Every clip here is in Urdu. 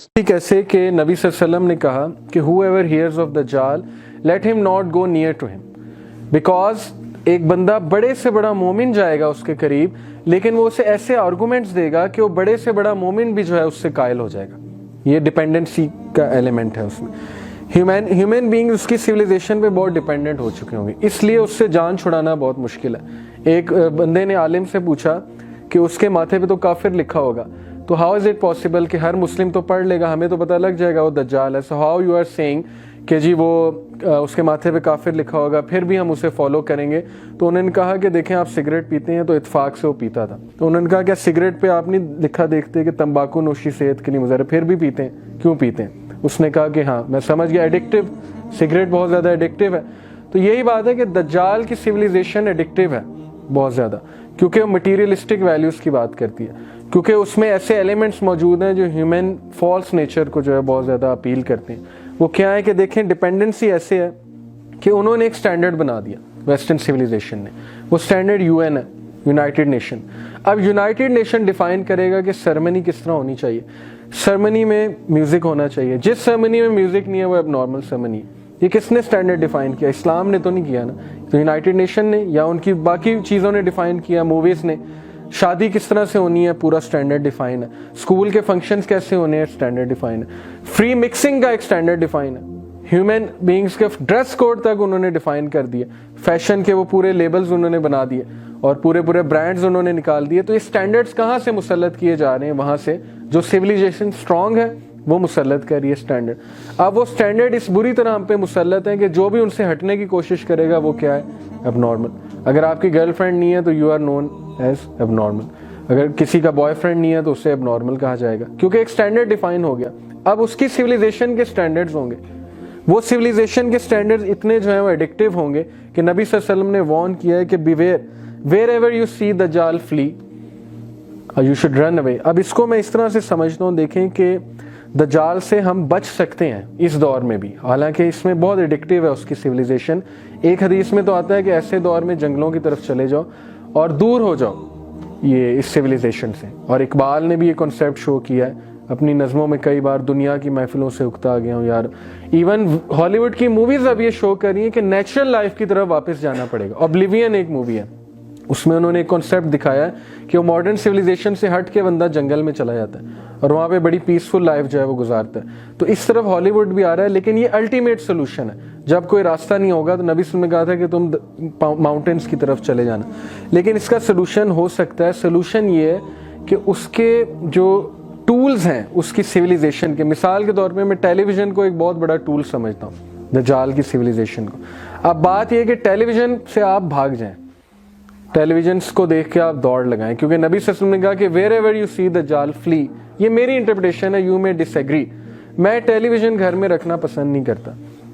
کیسے کہ نبی صلی اللہ علیہ وسلم نے کہا کہ whoever hears of دجال let him not go near to him because ایک بندہ بڑے سے بڑا مومن جائے گا اس کے قریب، لیکن وہ اسے ایسے آرگومنٹس دے گا کہ وہ بڑے سے بڑا مومن بھی جو ہے اس سے قائل ہو جائے گا. یہ ڈپینڈنسی کا ایلیمنٹ ہے اس میں. ہیومن بینگ اس کی سویلائزیشن پہ بہت ڈپینڈنٹ ہو چکے ہوں گے، اس لیے اس سے جان چھڑانا بہت مشکل ہے. ایک بندے نے عالم سے پوچھا کہ اس کے ماتھے پہ تو کافر لکھا ہوگا، تو ہاؤ از اٹ پاسبل کہ ہر مسلم تو پڑھ لے گا، ہمیں تو پتہ لگ جائے گا وہ دجال ہے، so how you are seeing کہ جی وہ اس کے ماتھے پہ کافر لکھا ہوگا پھر بھی ہم اسے فالو کریں گے. تو انہوں نے کہا کہ دیکھیں آپ سگریٹ پیتے ہیں، تو اتفاق سے وہ پیتا تھا. تو انہوں نے کہا کیا سگریٹ پہ آپ نہیں لکھا دیکھتے کہ تمباکو نوشی صحت کے لیے مضر ہے، پھر بھی پیتے ہیں، کیوں پیتے ہیں؟ اس نے کہا کہ ہاں میں سمجھ گیا، ایڈکٹیو، سگریٹ بہت زیادہ ایڈکٹیو ہے. تو یہی بات ہے کہ دجال کی سویلائزیشن ایڈکٹیو ہے بہت زیادہ، کیونکہ وہ مٹیریلسٹک ویلیوز کی بات کرتی ہے، کیونکہ اس میں ایسے ایلیمنٹس موجود ہیں جو ہیومن فالس نیچر کو جو ہے بہت زیادہ اپیل کرتے ہیں. وہ کیا ہے کہ دیکھیں ڈپینڈنسی ایسے ہے کہ انہوں نے ایک سٹینڈرڈ بنا دیا ویسٹرن سویلائزیشن نے، وہ سٹینڈرڈ UN ہے، یونائٹڈ نیشن. اب یونائٹڈ نیشن ڈیفائن کرے گا کہ سرمنی کس طرح ہونی چاہیے. سرمنی میں میوزک ہونا چاہیے، جس سرمنی میں میوزک نہیں ہے وہ اب نارمل سرمنی ہے. یہ کس نے سٹینڈرڈ ڈیفائن کیا؟ اسلام نے تو نہیں کیا نا، تو یونائٹڈ نیشن نے یا ان کی باقی چیزوں نے ڈیفائن کیا، موویز نے. شادی کس طرح سے ہونی ہے پورا سٹینڈرڈ ڈیفائن ہے. اسکول کے فنکشنز کیسے ہونے ہیں سٹینڈرڈ ڈیفائن ہے. فری مکسنگ کا ایک سٹینڈرڈ ڈیفائن ہے. ہیومن بینگز کے ڈریس کوڈ تک انہوں نے ڈیفائن کر دیا، فیشن کے وہ پورے لیبلز انہوں نے بنا دیے اور پورے برانڈز انہوں نے نکال دیے. تو یہ سٹینڈرڈز کہاں سے مسلط کیے جا رہے ہیں؟ وہاں سے جو سویلائزیشن اسٹرانگ ہے وہ مسلط کر رہی ہے سٹینڈرڈ. اب وہ سٹینڈرڈ اس بری طرح ہم پہ مسلط ہیں کہ جو بھی ان سے ہٹنے کی کوشش کرے گا وہ کیا ہے؟ اب نارمل. اگر آپ کی گرل فرینڈ نہیں ہے تو یو آر نون ایز اب نارمل. اگر کسی کا بوائے فرینڈ نہیں ہے تو اسے اب نارمل کہا جائے گا، کیونکہ ایک سٹینڈرڈ ڈیفائن ہو گیا. اب اس کی سویلائزیشن کے سٹینڈرڈز ہوں گے، وہ سویلائزیشن کے سٹینڈرڈز اتنے جو ہیں وہ ایڈکٹیو ہوں گے کہ نبی صلی اللہ علیہ وسلم نے وارن کیا ہے کہ بیویئر ویئر ایور یو سی دجال فلی یو شوڈ رن اوے. اب اس کو میں اس طرح سے سمجھتا ہوں، دیکھیں کہ دجال سے ہم بچ سکتے ہیں اس دور میں بھی، حالانکہ اس میں بہت ایڈکٹیو ہے اس کی سویلائزیشن. ایک حدیث میں تو آتا ہے کہ ایسے دور میں جنگلوں کی طرف چلے جاؤ اور دور ہو جاؤ یہ اس سویلائزیشن سے. اور اقبال نے بھی یہ کنسیپٹ شو کیا ہے اپنی نظموں میں کئی بار، دنیا کی محفلوں سے اکتا گیا ہوں یار. ایون ہالی ووڈ کی موویز اب یہ شو کر رہی ہیں کہ نیچرل لائف کی طرف واپس جانا پڑے گا. اوبلیوین ایک مووی ہے، اس میں انہوں نے ایک کنسیپٹ دکھایا ہے کہ وہ ماڈرن سویلائزیشن سے ہٹ کے بندہ جنگل میں چلا جاتا ہے اور وہاں پہ بڑی پیسفل لائف جو ہے وہ گزارتا ہے. تو اس طرف ہالی ووڈ بھی آ رہا ہے، لیکن یہ الٹیمیٹ سولوشن ہے. جب کوئی راستہ نہیں ہوگا تو نبی صلی اللہ علیہ وسلم نے کہا تھا کہ تم ماؤنٹینس کی طرف چلے جانا. لیکن اس کا سولوشن ہو سکتا ہے، سولوشن یہ ہے کہ اس کے جو ٹولز ہیں اس کی سویلائزیشن کے، مثال کے طور پہ میں ٹیلی ویژن کو ایک بہت بڑا ٹول سمجھتا ہوں دجال کی سویلائزیشن کو. اب بات یہ ہے کہ ٹیلی ویژن سے آپ بھاگ جائیں، ٹیلی ویژنس کو دیکھ کے آپ دوڑ لگائیں، کیونکہ نبی صلی اللہ علیہ وسلم نے کہا کہ ویئر ایور یو سی دجال فلی. یہ میری انٹرپریٹیشن ہے، یو میں ڈس ایگری. میں ٹیلی ویژن گھر میں رکھنا پسند نہیں کرتا،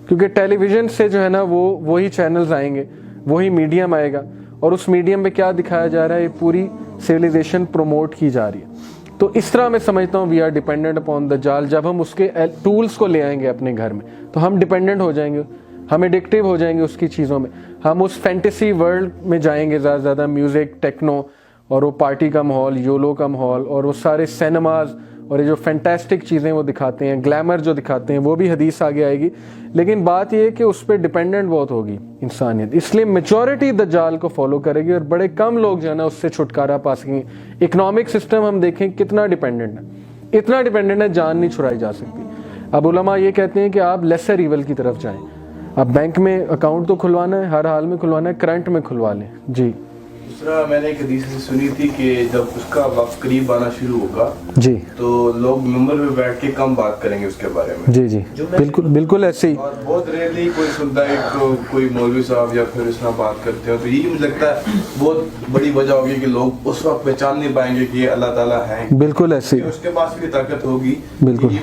کیونکہ ٹیلی ویژن سے جو ہے نا وہی چینلز آئیں گے، وہی میڈیم آئے گا، اور اس میڈیم میں کیا دکھایا جا رہا ہے؟ یہ پوری سویلائزیشن پروموٹ کی جا رہی ہے. تو اس طرح میں سمجھتا ہوں وی آر ڈیپینڈنٹ اپون دجال. جب ہم اس کے ٹولز کو لے آئیں گے اپنے گھر میں تو ہم ڈیپینڈنٹ ہو جائیں گے، ہم ایڈکٹیو ہو جائیں گے اس کی چیزوں میں. ہم اس فینٹیسی ورلڈ میں جائیں گے، زیادہ سے زیادہ میوزک، ٹیکنو، اور وہ پارٹی کا ماحول، یولو کا ماحول، اور وہ سارے سینماز اور یہ جو فینٹاسٹک چیزیں وہ دکھاتے ہیں، گلیمر جو دکھاتے ہیں، وہ بھی حدیث آگے آئے گی. لیکن بات یہ ہے کہ اس پہ ڈیپینڈنٹ بہت ہوگی انسانیت، اس لیے میجورٹی دجال کو فالو کرے گی اور بڑے کم لوگ جو ہے نا اس سے چھٹکارا پا سکیں گے. اکنامک سسٹم ہم دیکھیں کتنا ڈیپینڈنٹ ہے، اتنا ڈیپینڈنٹ ہے جان نہیں چھڑائی جا سکتی. اب علماء یہ کہتے ہیں کہ آپ لیسر ایول کی طرف جائیں. اب بینک میں اکاؤنٹ تو کھلوانا ہے، ہر حال میں کھلوانا ہے، کرنٹ میں کھلوا لیں. جی دوسرا میں نے ایک حدیث سے سنی تھی کہ جب اس کا وقت قریب آنا شروع ہوگا جی تو لوگ ممبر پہ بیٹھ کے کم بات کریں گے اس کے بارے میں. جی جی بالکل ایسے ہی. اور بہت ریئرلی کوئی سنتا ہے کوئی مولوی صاحب یا پھر اس طرح بات کرتے ہیں، تو یہی مجھے لگتا ہے بہت بڑی وجہ ہوگی کہ لوگ اس وقت پہچان نہیں پائیں گے کہ یہ اللہ تعالیٰ ہے. بالکل ایسے ہی، اس کے پاس بھی طاقت ہوگی. بالکل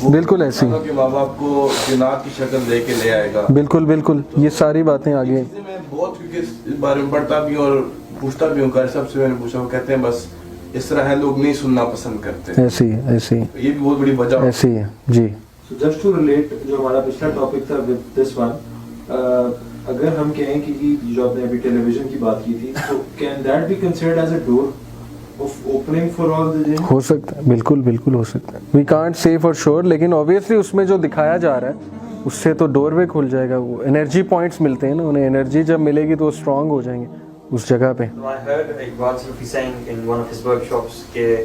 بالکل ایسے ہی کہ ماں باپ کو جنات کی شکل دے کے لے آئے گا. بالکل یہ ساری باتیں آگے. میں بہت اس بارے میں پڑھتا بھی اور پوچھتا بھی ہوں، سب سے میں نے پوچھا، وہ کہتے ہیں بس اس طرح ہے، لوگ نہیں سننا پسند کرتے. ایسے ہی یہ بھی بہت بڑی وجہ ایسے ہی ہے. جی جسٹ ٹو ریلیٹ جو ہمارا پچھلا ٹاپک تھا ود دس ون، اگر ہم کہیں کہ جو آپ نے ابھی ٹیلی ویژن کی بات کی تھی، تو can that be considered as a door of opening for all the jinns? ہو سکتا ہے, بالکل بالکل ہو سکتا ہے. We can't say for sure, لیکن اوبیسلی اس میں جو دکھایا جا رہا ہے اس سے تو ڈور وے کھل جائے گا. وہ انرجی پوائنٹس ملتے ہیں نا انہیں, انرجی جب ملے گی تو وہ اسٹرانگ ہو جائیں گے اس جگہ پہ. I heard Iqbal Sufi saying in one of his workshops کہ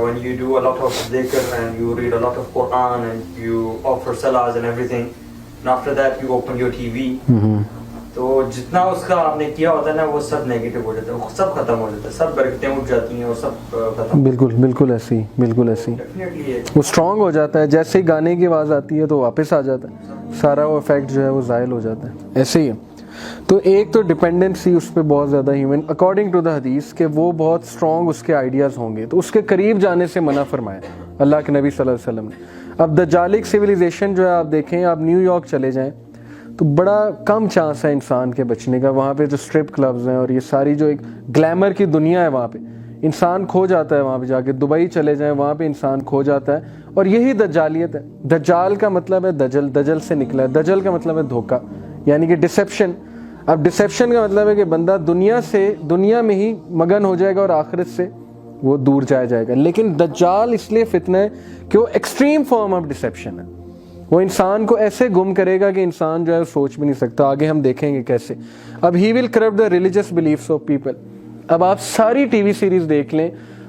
when you do a lot of dhikr and you read a lot of Quran and you offer salahs and everything, and after that you open your TV, تو جتنا اس کا آپ نے کیا ہوتا ہے نا وہ سب نیگیٹو ہو جاتا ہے, سب ختم ہو جاتا ہے, سب برکتیں اٹھ جاتی ہیں اور سب ختم. بالکل بالکل ایسی, بالکل ایسی. وہ اسٹرانگ ہو جاتا ہے, جیسے ہی گانے کی آواز آتی ہے تو واپس آ جاتا ہے, سارا وہ افیکٹ جو ہے وہ زائل ہو جاتا ہے. ایسے ہی ہے. تو ایک تو ڈپینڈنسی اس پہ بہت زیادہ ہیومن, اکارڈنگ ٹو دا حدیث, کہ وہ بہت اسٹرانگ اس کے آئیڈیاز ہوں گے, تو اس کے قریب جانے سے منع فرمایا اللہ کے نبی صلی اللہ علیہ وسلم نے. اب دجالک سویلائزیشن جو ہے آپ دیکھیں, آپ نیو یارک چلے جائیں تو بڑا کم چانس ہے انسان کے بچنے کا. وہاں پہ جو اسٹرپ کلبز ہیں اور یہ ساری جو ایک گلیمر کی دنیا ہے وہاں پہ انسان کھو جاتا ہے. وہاں پہ جا کے دبئی چلے جائیں, وہاں پہ انسان کھو جاتا ہے. اور یہی دجالیت ہے. دجال کا مطلب ہے دجل, دجل سے نکلا ہے. دجل کا مطلب ہے دھوکہ, یعنی کہ ڈسیپشن. اب ڈسیپشن کا مطلب ہے کہ بندہ دنیا میں ہی مگن ہو جائے گا اور آخرت سے وہ دور جائے گا. لیکن دجال اس لیے فتنہ ہے کہ وہ ایکسٹریم فارم آف ڈسیپشن ہے. وہ انسان کو ایسے گم کرے گا کہ انسان جو ہے سوچ بھی نہیں سکتا. آگے ہم دیکھیں گے کیسے. اب he will corrupt the religious beliefs of people. اب آپ ساری ٹی وی سیریز دیکھ لیں,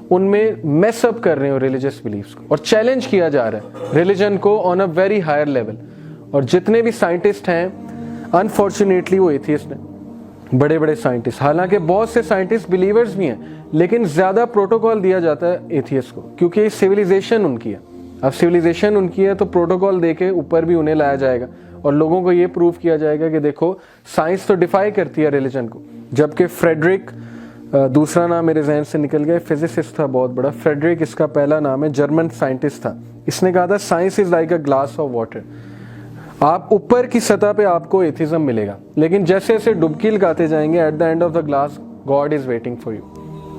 ان میں میس اپ کر رہے ہیں ریلیجس بلیفس کو, اور چیلنج کیا جا رہا ہے ریلیجن کو آن اے ویری ہائر لیول. اور جتنے بھی سائنٹسٹ ہیں انفارچونیٹلی وہ ایتھیسٹ ہیں, بڑے بڑے سائنٹسٹ. حالانکہ بہت سے سائنٹسٹ بلیورز بھی ہیں, لیکن زیادہ پروٹوکول دیا جاتا ہے ایتھیسٹ کو, کیونکہ سویلائزیشن ان کی ہے. اب سویلائزیشن ان کی ہے تو پروٹوکول دے کے اوپر بھی انہیں لایا جائے گا, اور لوگوں کو یہ پروف کیا جائے گا کہ دیکھو سائنس تو ڈیفائی کرتی ہے ریلیجن کو. جبکہ فریڈرک, دوسرا نام میرے ذہن سے نکل گیا, فزسسٹ تھا بہت بڑا, فریڈرک اس کا پہلا نام ہے, جرمن سائنٹسٹ تھا. اس نے کہا تھا science is like a glass of water. آپ اوپر کی سطح پہ آپ کو ایتھیزم ملے گا, لیکن جیسے جیسے ڈبکی لگاتے جائیں گے at the end of the glass God is waiting for you.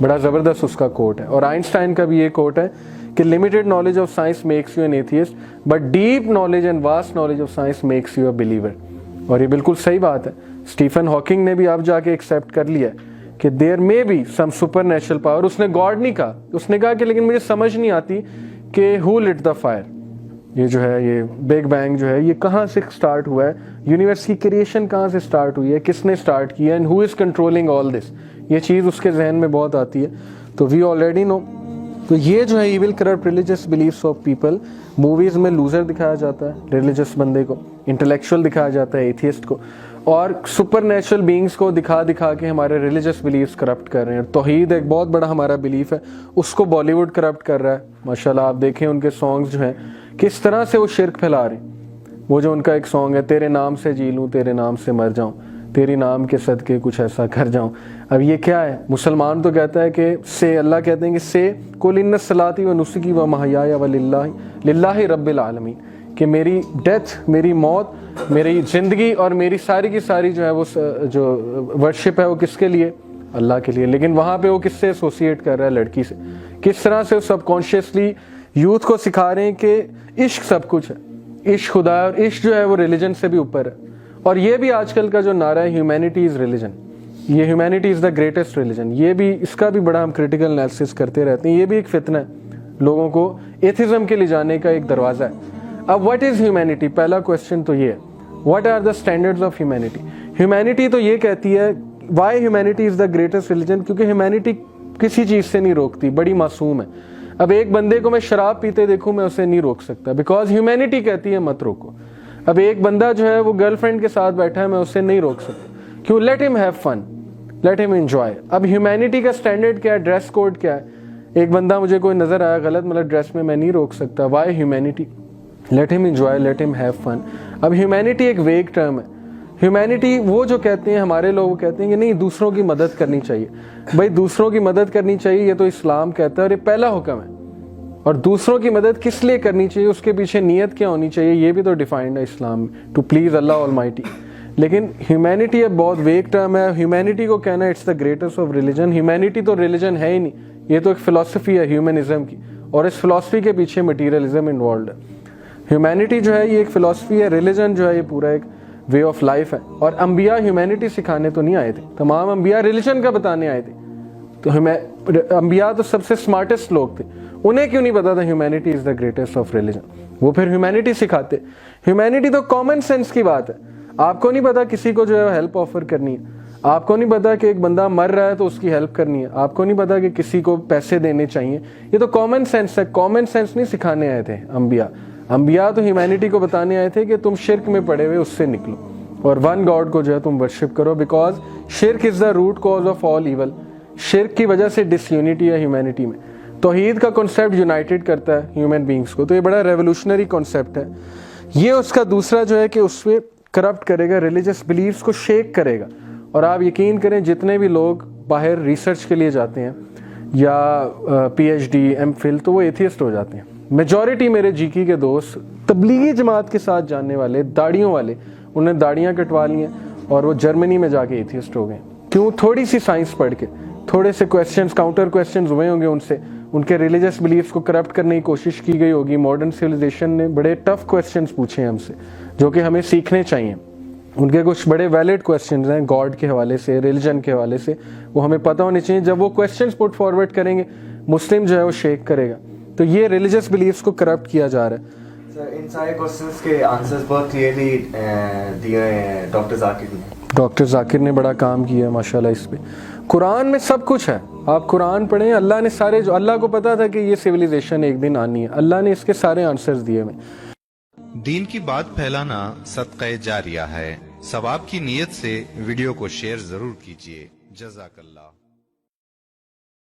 بڑا زبردست اس کا کوٹ ہے. اور آئنسٹائن کا بھی یہ کوٹ ہے کہ limited knowledge of science makes you an atheist, but deep knowledge and vast knowledge of science makes you a believer. اور یہ بالکل صحیح بات ہے. اسٹیفن ہاکنگ نے بھی اب جا کے ایکسیپٹ کر لیا کہ there may be some supernatural power. اس نے گاڈ نہیں کہا, اس نے کہا کہ لیکن مجھے سمجھ نہیں آتی کہ who lit the fire. یہ جو ہے یہ بگ بینگ جو ہے یہ کہاں سے سٹارٹ ہوا ہے, یونیورس کی کریشن کہاں سے سٹارٹ ہوئی ہے, کس نے سٹارٹ کیا, and who is controlling all دس. یہ چیز اس کے ذہن میں بہت آتی ہے. تو وی آلریڈی نو. تو یہ جو ہے evil corrupt religious beliefs of people. Movies میں لوزر دکھایا جاتا ہے ریلیجس بندے کو, انٹلیکچوئل دکھایا جاتا ہے ایتھیسٹ کو, اور سپر نیچرل بینگس کو دکھا کے ہمارے ریلیجس بلیفس کرپٹ کر رہے ہیں. توحید ایک بہت بڑا ہمارا بلیف ہے, اس کو بالی ووڈ کرپٹ کر رہا ہے. ماشاءاللہ آپ دیکھیں ان کے سانگز جو ہیں کس طرح سے وہ شرک پھیلا رہے ہیں. وہ جو ان کا ایک سانگ ہے, تیرے نام سے جی لوں تیرے نام سے مر جاؤں, تیری نام کے صدقے کچھ ایسا کر جاؤں. اب یہ کیا ہے؟ مسلمان تو کہتا ہے کہ سے, اللہ کہتے ہیں کہ سے قل ان صلاتی و نسکی و محیای و للہ رب العالمین, کہ میری ڈیتھ, میری موت, میری زندگی اور میری ساری کی ساری جو ہے وہ جو ورشپ ہے وہ کس کے لیے؟ اللہ کے لیے. لیکن وہاں پہ وہ کس سے ایسوسیٹ کر رہا ہے؟ لڑکی سے. کس طرح سے سب کانشیسلی یوتھ کو سکھا رہے ہیں کہ عشق سب کچھ ہے, عشق خدا ہے, اور عشق جو ہے وہ ریلیجن سے بھی اوپر ہے. اور یہ بھی آج کل کا جو نعرہ ہے ہیومینٹی از ریلیجن, یہ humanity is the greatest religion, یہ بھی اس کا بھی بڑا ہم کریٹیکل انالیسس کرتے رہتے ہیں. یہ بھی ایک فتنہ ہے, لوگوں کو ایتھزم کے لے جانے کا ایک دروازہ ہے. اب واٹ از ہیومینٹی؟ پہلا کوشچن تو یہ ہے, what are the standards of humanity. Humanity تو یہ کہتی ہے why humanity is the greatest religion, کیونکہ ہیومینٹی کسی چیز سے نہیں روکتی, بڑی معصوم ہے. اب ایک بندے کو میں شراب پیتے دیکھوں میں اسے نہیں روک سکتا, بیکاز ہیومینٹی کہتی ہے مت روکو. اب ایک بندہ جو ہے وہ گرل فرینڈ کے ساتھ بیٹھا ہے, میں اسے نہیں روک سکتا, کیوں؟ لیٹ ہم ہیو فن, لیٹ ہم انجوائے. اب ہیومینٹی کا اسٹینڈرڈ کیا ہے, ڈریس کوڈ کیا ہے؟ ایک بندہ مجھے کوئی نظر آیا غلط مطلب ڈریس میں نہیں روک سکتا. Why humanity? لیٹ ہم انجوائے, لیٹ ہم ہیو فن. اب ہیومینٹی ایک ویگ ٹرم ہے. ہیومینٹی وہ جو کہتے ہیں ہمارے لوگ کہتے ہیں کہ نہیں دوسروں کی مدد کرنی چاہیے. بھائی دوسروں کی مدد کرنی چاہیے یہ تو اسلام کہتا ہے, اور یہ پہلا حکم ہے. اور دوسروں کی مدد کس لیے کرنی چاہیے, اس کے پیچھے نیت کیا ہونی چاہیے, یہ بھی تو ڈیفائنڈ ہے اسلام میں, ٹو پلیز اللہ آلمائٹی. لیکن ہیومینٹی اب بہت ویگ ٹرم ہے. ہیومینٹی کو کہنا it's the greatest of religion. Humanity تو ریلیجن ہے ہی نہیں, یہ تو ایک فلسفی ہے ہیومنزم کی, اور اس فلسفی کے پیچھے مٹیریلزم انوالوڈ ہے. ہیومینٹی جو ہے یہ ایک فلسفی ہے, ریلیجن جو ہے یہ پورا ایک وے آف لائف ہے. اور انبیاء ہیومینٹی سکھانے تو نہیں آئے تھے, تمام انبیاء ریلیجن کا بتانے آئے تھے. تو انبیاء تو سب سے اسمارٹسٹ لوگ تھے, انہیں کیوں نہیں پتا تھا humanity is the greatest of religion? وہ پھر ہیومینٹی سکھاتے. ہیومینٹی تو کامن سینس کی بات ہے. آپ کو نہیں پتا کسی کو جو ہے ہیلپ آفر کرنی ہے, آپ کو نہیں پتا کہ ایک بندہ مر رہا ہے تو اس کی ہیلپ کرنی ہے, آپ کو نہیں پتا کہ کسی کو پیسے دینے چاہیے. یہ تو کامن سینس ہے. کامن سینس نہیں سکھانے آئے تھے انبیاء. انبیاء تو ہیومینٹی کو بتانے آئے تھے کہ تم شرک میں پڑے ہوئے اس سے نکلو اور ون گاڈ کو جو ہے تم ورشپ کرو, بیکاز شرک is the root cause of all evil. شرک کی وجہ سے ڈس یونٹی ہے ہیومینٹی میں. توحید کا کنسیپٹ یونائٹڈ کرتا ہے ہیومن بینگز کو, تو یہ بڑا ریولوشنری کنسیپٹ ہے. یہ اس کا دوسرا جو ہے کہ اس پہ کرپٹ کرے گا, ریلیجس بلیفس کو شیک کرے گا. اور آپ یقین کریں جتنے بھی لوگ باہر ریسرچ کے لیے جاتے ہیں یا P H D M Phil, تو وہ ایتھیسٹ ہو جاتے ہیں. میجورٹی میرے جی کی کے دوست تبلیغی جماعت کے ساتھ جاننے والے, داڑھیوں والے, انہیں داڑیاں کٹوا لی ہیں اور وہ جرمنی میں جا کے ایتھیسٹ ہو گئے. کیوں؟ تھوڑی سی سائنس پڑھ کے, تھوڑے سے کویسچنز, کاؤنٹر کویسچنز ہوئے ہوں گے ان سے, ان کے ریلیجس بلیفس کو کرپٹ کرنے کی کوشش کی گئی ہوگی. ماڈرن سویلائزیشن نے بڑے ٹف کویسچنز پوچھے ہیں ہم سے جو کہ ہمیں سیکھنے چاہیے. ان کے کچھ بڑے ویلڈ کویسچنز ہیں گاڈ کے حوالے سے, ریلیجن کے حوالے سے, وہ ہمیں پتہ ہونے چاہیے. جب وہ کویسچنز پٹ فارورڈ کریں گے مسلم جو ہے وہ شیک کرے گا. تو یہ ریلیجس بلیفس کو کرپٹ کیا جا رہا ہے. ان سارے کوسچنس کے آنسرز بہت کلیئرلی دیے ہیں ڈاکٹر ذاکر نے. ڈاکٹر ذاکر نے بڑا کام کیا ہے ماشاءاللہ اس پہ. قرآن میں سب کچھ ہے, آپ قرآن پڑھیں. اللہ نے سارے, جو اللہ کو پتا تھا کہ یہ سویلائزیشن ایک دن آنی ہے, اللہ نے اس کے سارے آنسرز دیے ہمیں. دین کی بات پھیلانا صدقہ جاریہ ہے. ثواب کی نیت سے ویڈیو کو شیئر ضرور کیجیے. جزاک اللہ.